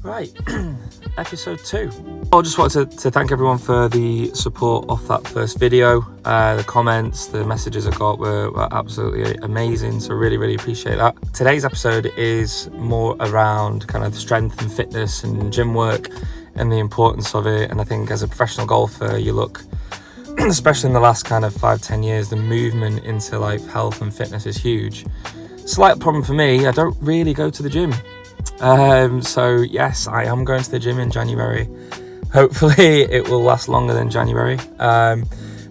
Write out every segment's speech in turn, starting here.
Right, episode 2. I just wanted to thank everyone for the support off that first video. The comments, the messages I got were absolutely amazing, so really appreciate that. Today's episode is more around kind of strength and fitness and gym work and the importance of it. And I think as a professional golfer, you look, especially in the last kind of 5-10 years, the movement into like health and fitness is huge. Slight problem for me, I don't really go to the gym. So yes, I am going to the gym in January. Hopefully it will last longer than January. But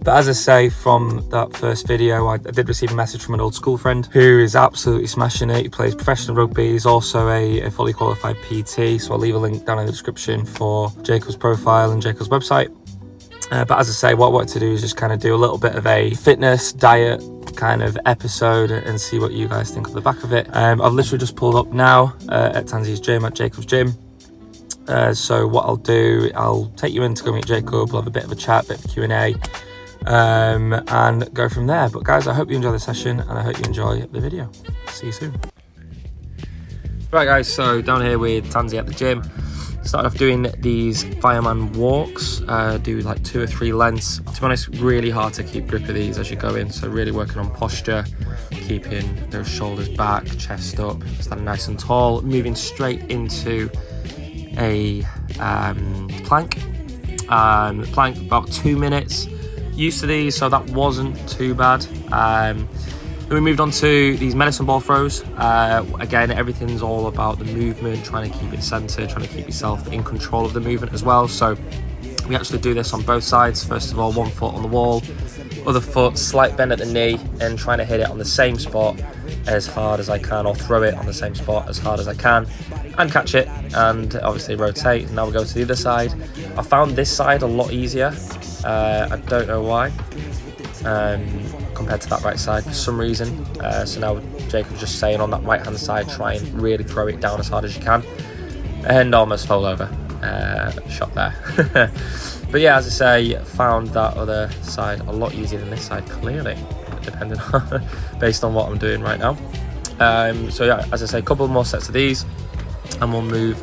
as I say, from that first video, I did receive a message from an old school friend who is absolutely smashing it. He plays professional rugby. He's also a fully qualified PT. So I'll leave a link down in the description for Jacob's profile and Jacob's website. But as I say, what I wanted to do is just kind of do a little bit of a fitness, diet kind of episode and see what you guys think of the back of it. I've literally just pulled up now at Tansey's gym, at Jacob's gym. So what I'll do, I'll take you in to go meet Jacob. We'll have a bit of a chat, bit of Q&A, and go from there. But guys, I hope you enjoy the session and I hope you enjoy the video. See you soon. Right guys, so down here with Tansey at the gym. Started off doing these fireman walks, do like 2 or 3 lengths. To be honest, really hard to keep grip of these as you go in, so really working on posture, keeping those shoulders back, chest up, standing nice and tall, moving straight into a plank. Plank about 2 minutes. Used to these, so that wasn't too bad. Then we moved on to these medicine ball throws. Again, everything's all about the movement, trying to keep it centered, trying to keep yourself in control of the movement as well. So we actually do this on both sides. First of all, 1 foot on the wall, other foot, slight bend at the knee, and trying to hit it on the same spot as hard as I can, or throw it on the same spot as hard as I can, and catch it, and obviously rotate. Now we go to the other side. I found this side a lot easier. I don't know why. Compared to that right side for some reason. So now Jacob's just saying on that right hand side, try and really throw it down as hard as you can, and almost fall over. Shot there. But yeah, as I say, found that other side a lot easier than this side, clearly, depending on based on what I'm doing right now. So yeah, as I say, a couple more sets of these and we'll move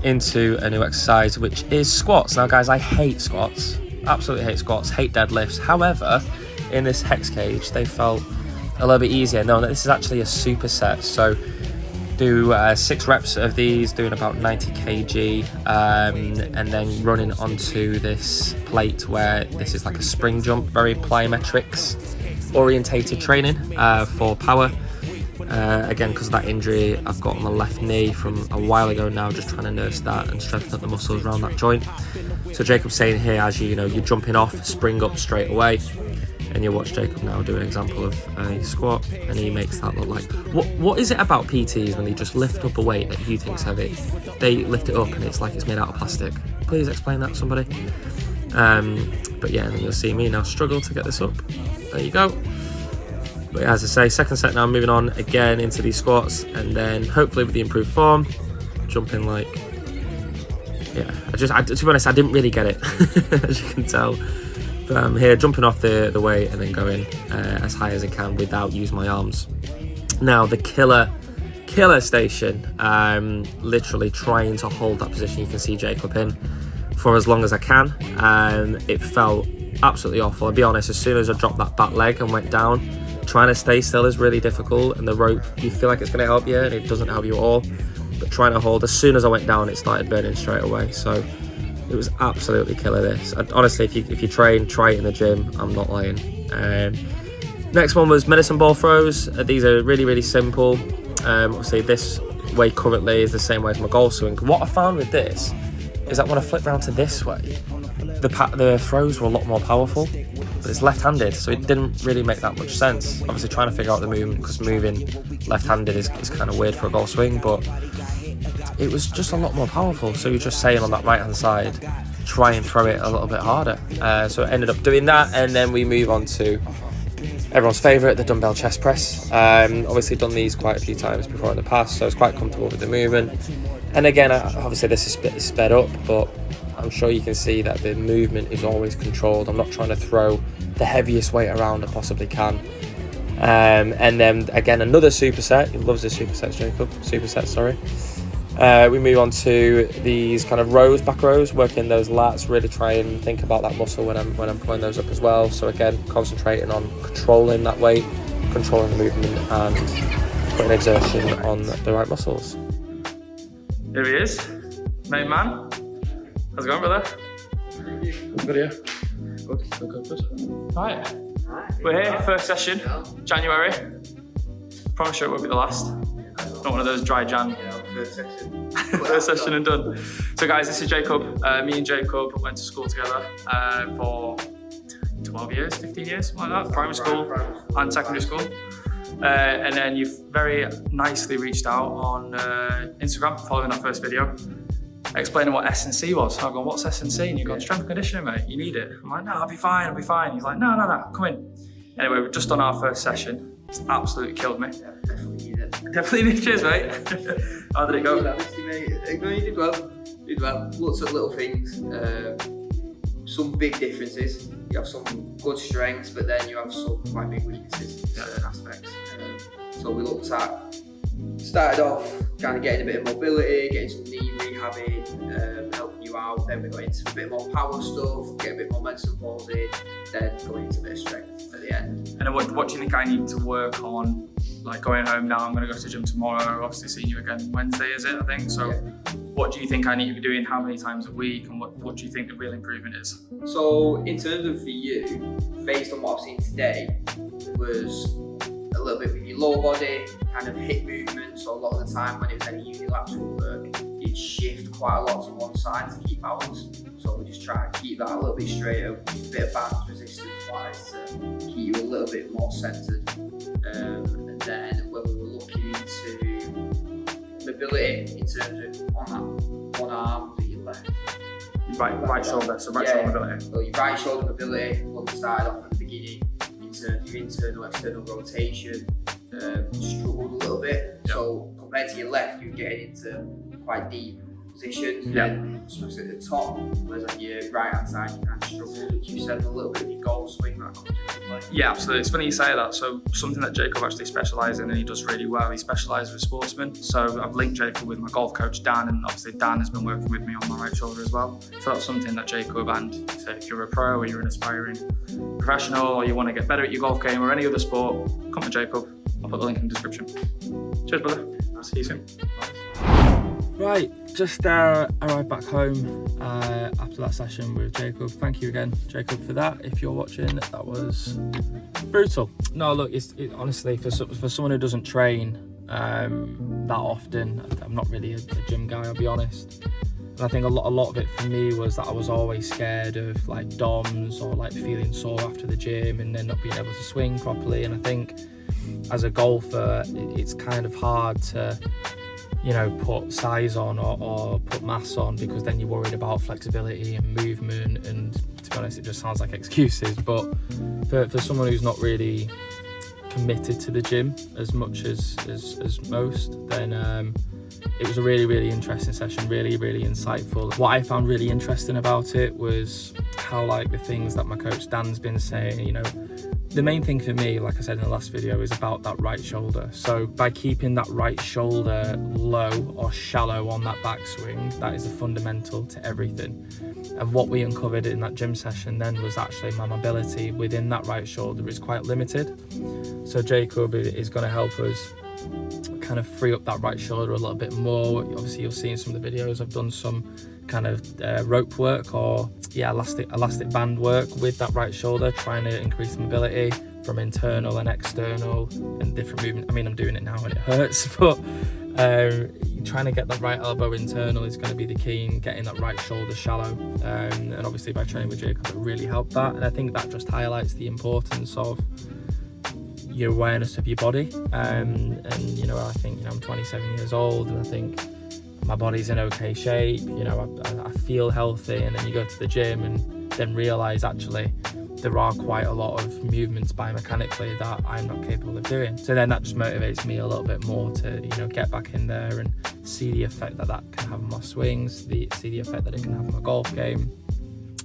into a new exercise, which is squats. Now guys, I hate squats, absolutely hate squats, hate deadlifts. However, in this hex cage, they felt a little bit easier. No, this is actually a superset. So do 6 reps of these, doing about 90 kg, and then running onto this plate where this is like a spring jump, very plyometrics orientated training for power. Again, because of that injury I've got on the left knee from a while ago now, just trying to nurse that and strengthen up the muscles around that joint. So Jacob's saying here, as you're jumping off, spring up straight away. And you'll watch Jacob now do an example of a squat, and he makes that look like... What is it about PTs when they just lift up a weight that you think's heavy? They lift it up and it's like it's made out of plastic. Please explain that to somebody. But yeah, and then you'll see me now struggle to get this up. There you go. But yeah, as I say, second set now, moving on again into these squats, and then hopefully with the improved form, jumping like... Yeah, to be honest, I didn't really get it, as you can tell. But I'm here jumping off the weight and then going as high as I can without using my arms. Now the killer station, literally trying to hold that position you can see Jacob in for as long as I can. It felt absolutely awful. I'll be honest, as soon as I dropped that back leg and went down, trying to stay still is really difficult, and the rope, you feel like it's going to help you and it doesn't help you at all. But trying to hold, as soon as I went down, it started burning straight away. So it was absolutely killer this. Honestly, if you train, try it in the gym. I'm not lying. Next one was medicine ball throws. These are really simple. Obviously this way currently is the same way as my golf swing. What I found with this is that when I flip around to this way, the throws were a lot more powerful, but it's left-handed, so it didn't really make that much sense. Obviously trying to figure out the movement, because moving left-handed is kind of weird for a golf swing, but it was just a lot more powerful. So you're just saying on that right hand side, try and throw it a little bit harder. So I ended up doing that, and then we move on to everyone's favourite, the dumbbell chest press. Obviously done these quite a few times before in the past, so it's quite comfortable with the movement. And again, obviously this is sped up, but I'm sure you can see that the movement is always controlled. I'm not trying to throw the heaviest weight around I possibly can. And then again, another superset. He loves his supersets, Jacob. Superset, sorry. We move on to these kind of rows, back rows, working those lats, really try and think about that muscle when I'm pulling those up as well. So again, concentrating on controlling that weight, controlling the movement, and putting exertion on the right muscles. Here he is, main man. How's it going, brother? Good, yeah. Good. Right. We're here, first session, January. Promise you it won't be the last. Not one of those dry Jan. First session and done. So guys, this is Jacob. Me and Jacob went to school together for 12 years, 15 years, something like that. Primary school and secondary school. And then you've very nicely reached out on Instagram following that first video, explaining what S&C was. I've gone, what's S&C? And you've gone, strength and conditioning, mate, you need it. I'm like, no, I'll be fine. He's like, no, come in. Anyway, we've just done our first session. It's absolutely killed me. Definitely need it. Cheers, mate. How did it go? No, you did well. Lots of little things. Some big differences. You have some good strengths, but then you have some quite big weaknesses in certain aspects. So we looked at, started off kind of getting a bit of mobility, getting some knee rehabbing, helping you out. Then we got into a bit more power stuff, get a bit more mental body, then going into a bit of strength at the end. And what do you think I need to work on? Like going home now, I'm going to go to the gym tomorrow. Obviously seeing you again Wednesday, is it? I think so. Yeah. What do you think I need to be doing? How many times a week? And what do you think the real improvement is? So in terms of for you, based on what I've seen today, was a little bit with your lower body, kind of hip movement. So a lot of the time when it was any unilateral work, you'd shift quite a lot to one side to keep balance. So we just try to keep that a little bit straighter, use a bit of balance resistance wise to keep you a little bit more centered. And then when we were looking into mobility in terms of on that one arm that you left. Right shoulder, so right shoulder mobility. So your right shoulder mobility, when we started off at the beginning, in terms of your internal, external rotation, struggled a little bit. Yep. So compared to your left, you're getting into quite deep positions, and especially at the top, whereas on your right hand side, you kind of struggled, which you said a little bit of your golf swing that comes into play. Yeah, absolutely. It's funny you say that. So something that Jacob actually specialises in, and he does really well, he specialises with sportsmen. So I've linked Jacob with my golf coach Dan, and obviously Dan has been working with me on my right shoulder as well. So that's something that Jacob, and say if you're a pro or you're an aspiring professional or you want to get better at your golf game or any other sport, come to Jacob. I'll put the link in the description. Cheers, brother. See you soon. Right, just arrived back home after that session with Jacob. Thank you again, Jacob, for that. If you're watching, that was brutal. No, look, honestly, for someone who doesn't train that often, I'm not really a gym guy, I'll be honest. And I think a lot of it for me was that I was always scared of like DOMs or like feeling sore after the gym and then not being able to swing properly. And I think as a golfer, it's kind of hard to, you know, put size on or put mass on, because then you're worried about flexibility and movement, and to be honest, it just sounds like excuses. But for someone who's not really committed to the gym as much as most, then it was a really interesting session, really insightful. What I found really interesting about it was how, like, the things that my coach Dan's been saying, you know, the main thing for me, like I said in the last video, is about that right shoulder. So by keeping that right shoulder low or shallow on that backswing, that is a fundamental to everything. And what we uncovered in that gym session then was actually my mobility within that right shoulder is quite limited. So Jacob is going to help us kind of free up that right shoulder a little bit more. Obviously you'll see in some of the videos I've done some kind of rope work or elastic band work with that right shoulder, trying to increase the mobility from internal and external and different movement. I mean, I'm doing it now and it hurts, but trying to get that right elbow internal is going to be the key in getting that right shoulder shallow, and obviously by training with Jacob it really helped that. And I think that just highlights the importance of your awareness of your body, and you know, I think, you know, I'm 27 years old and I think my body's in okay shape, you know, I feel healthy, and then you go to the gym and then realise actually there are quite a lot of movements biomechanically that I'm not capable of doing. So then that just motivates me a little bit more to, you know, get back in there and see the effect that can have on my swings, see the effect that it can have on my golf game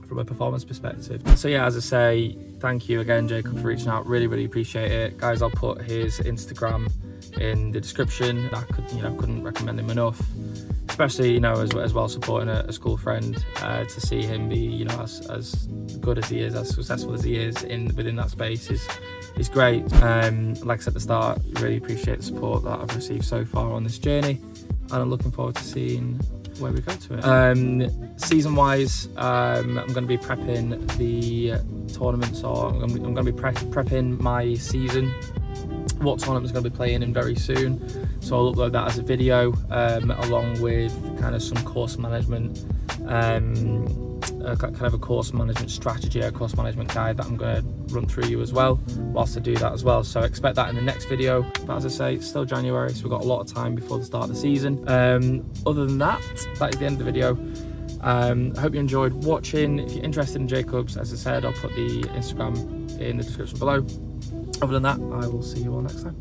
from a performance perspective. So yeah, as I say, thank you again, Jacob, for reaching out. Really appreciate it. Guys, I'll put his Instagram in the description. I couldn't recommend him enough. especially, you know, as well supporting a school friend, to see him be, you know, as good as he is, as successful as he is within that space is great. Like I said at the start, really appreciate the support that I've received so far on this journey, and I'm looking forward to seeing where we go to it. Season wise, I'm going to be prepping the tournaments, or I'm going to be prepping my season, what tournament is going to be playing in very soon. So I'll upload that as a video, along with kind of some course management, kind of a course management strategy, a course management guide that I'm going to run through you as well whilst I do that as well. So expect that in the next video. But as I say, it's still January, so we've got a lot of time before the start of the season. Other than that is the end of the video. I hope you enjoyed watching. If you're interested in Jacobs, as I said, I'll put the Instagram in the description below. Other than that, I will see you all next time.